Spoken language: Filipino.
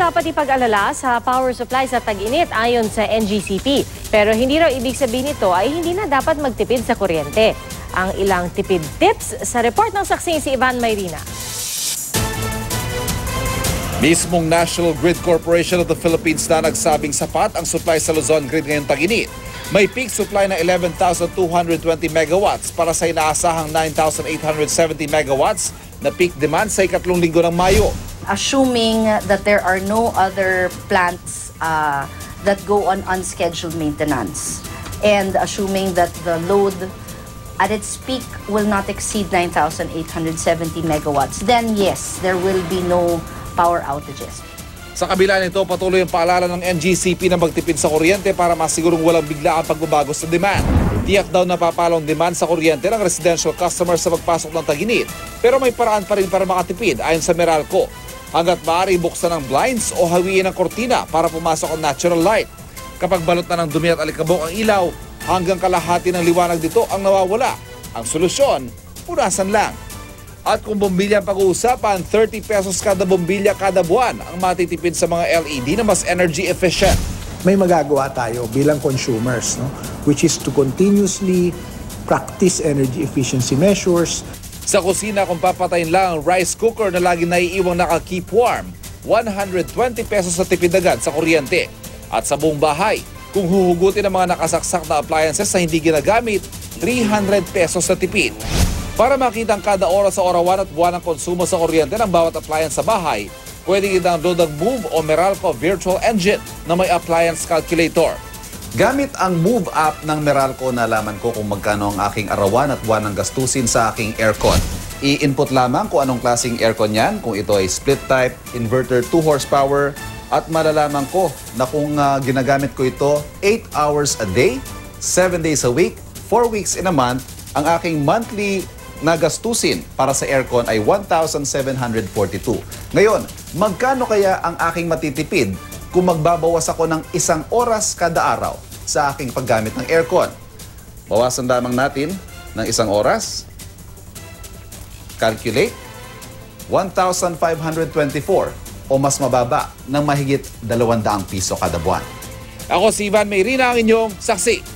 dapat ipag-alala sa power supply sa tag-init ayon sa NGCP. Pero hindi raw ibig sabihin nito ay hindi na dapat magtipid sa kuryente. Ang ilang tipid tips sa report ng saksing si Ivan Mayrina. Mismong National Grid Corporation of the Philippines na nagsabing sapat ang supply sa Luzon Grid ngayong tag-init. May peak supply na 11,220 megawatts para sa inaasahang 9,870 megawatts na peak demand sa ikatlong linggo ng Mayo. Assuming that there are no other plants that go on unscheduled maintenance and assuming that the load at its peak will not exceed 9,870 megawatts, then yes, there will be no power outages. Sa kabila nito, patuloy ang paalala ng NGCP na magtipid sa kuryente para masigurong walang biglaang pagbabago sa demand. Tiyak daw napapalong demand sa kuryente ng residential customers sa pagpasok ng tag-init. Pero may paraan pa rin para makatipid ayon sa Meralco. Hanggat maaari buksan ang blinds o hawiin ang kortina para pumasok ang natural light. Kapag balot na ng dumi at alikabok ang ilaw, hanggang kalahati ng liwanag dito ang nawawala. Ang solusyon, punasan lang. At kung bombilya ang pag-uusapan, 30 pesos kada bombilya kada buwan ang matitipid sa mga LED na mas energy efficient. May magagawa tayo bilang consumers, no? Which is to continuously practice energy efficiency measures. Sa kusina, kung papatayin lang ang rice cooker na lagi naiiwang naka-keep warm, 120 pesos sa tipid agad sa kuryente. At sa buong bahay, kung huhugutin ang mga nakasaksak na appliances na hindi ginagamit, 300 pesos sa tipid. Para makita ang kada oras sa orawan at buwan ng konsumo sa kuryente ng bawat appliance sa bahay, pwedeng i-download ang Move o Meralco Virtual Engine na may appliance calculator. Gamit ang Move app ng Meralco, nalaman ko kung magkano ang aking arawan at buwan ng gastusin sa aking aircon. I-input lamang kung anong klaseng aircon yan, kung ito ay split type, inverter 2 horsepower, at malalaman ko na kung ginagamit ko ito 8 hours a day, 7 days a week, 4 weeks in a month, ang aking monthly na gastusin para sa aircon ay 1,742. Ngayon, magkano kaya ang aking matitipid kung magbabawas ako ng 1 oras kada araw sa aking paggamit ng aircon? Bawasan lamang natin ng 1 oras. Calculate. 1,524 o mas mababa ng mahigit 200 piso kada buwan. Ako si Ivan Mayrina, ang inyong saksi.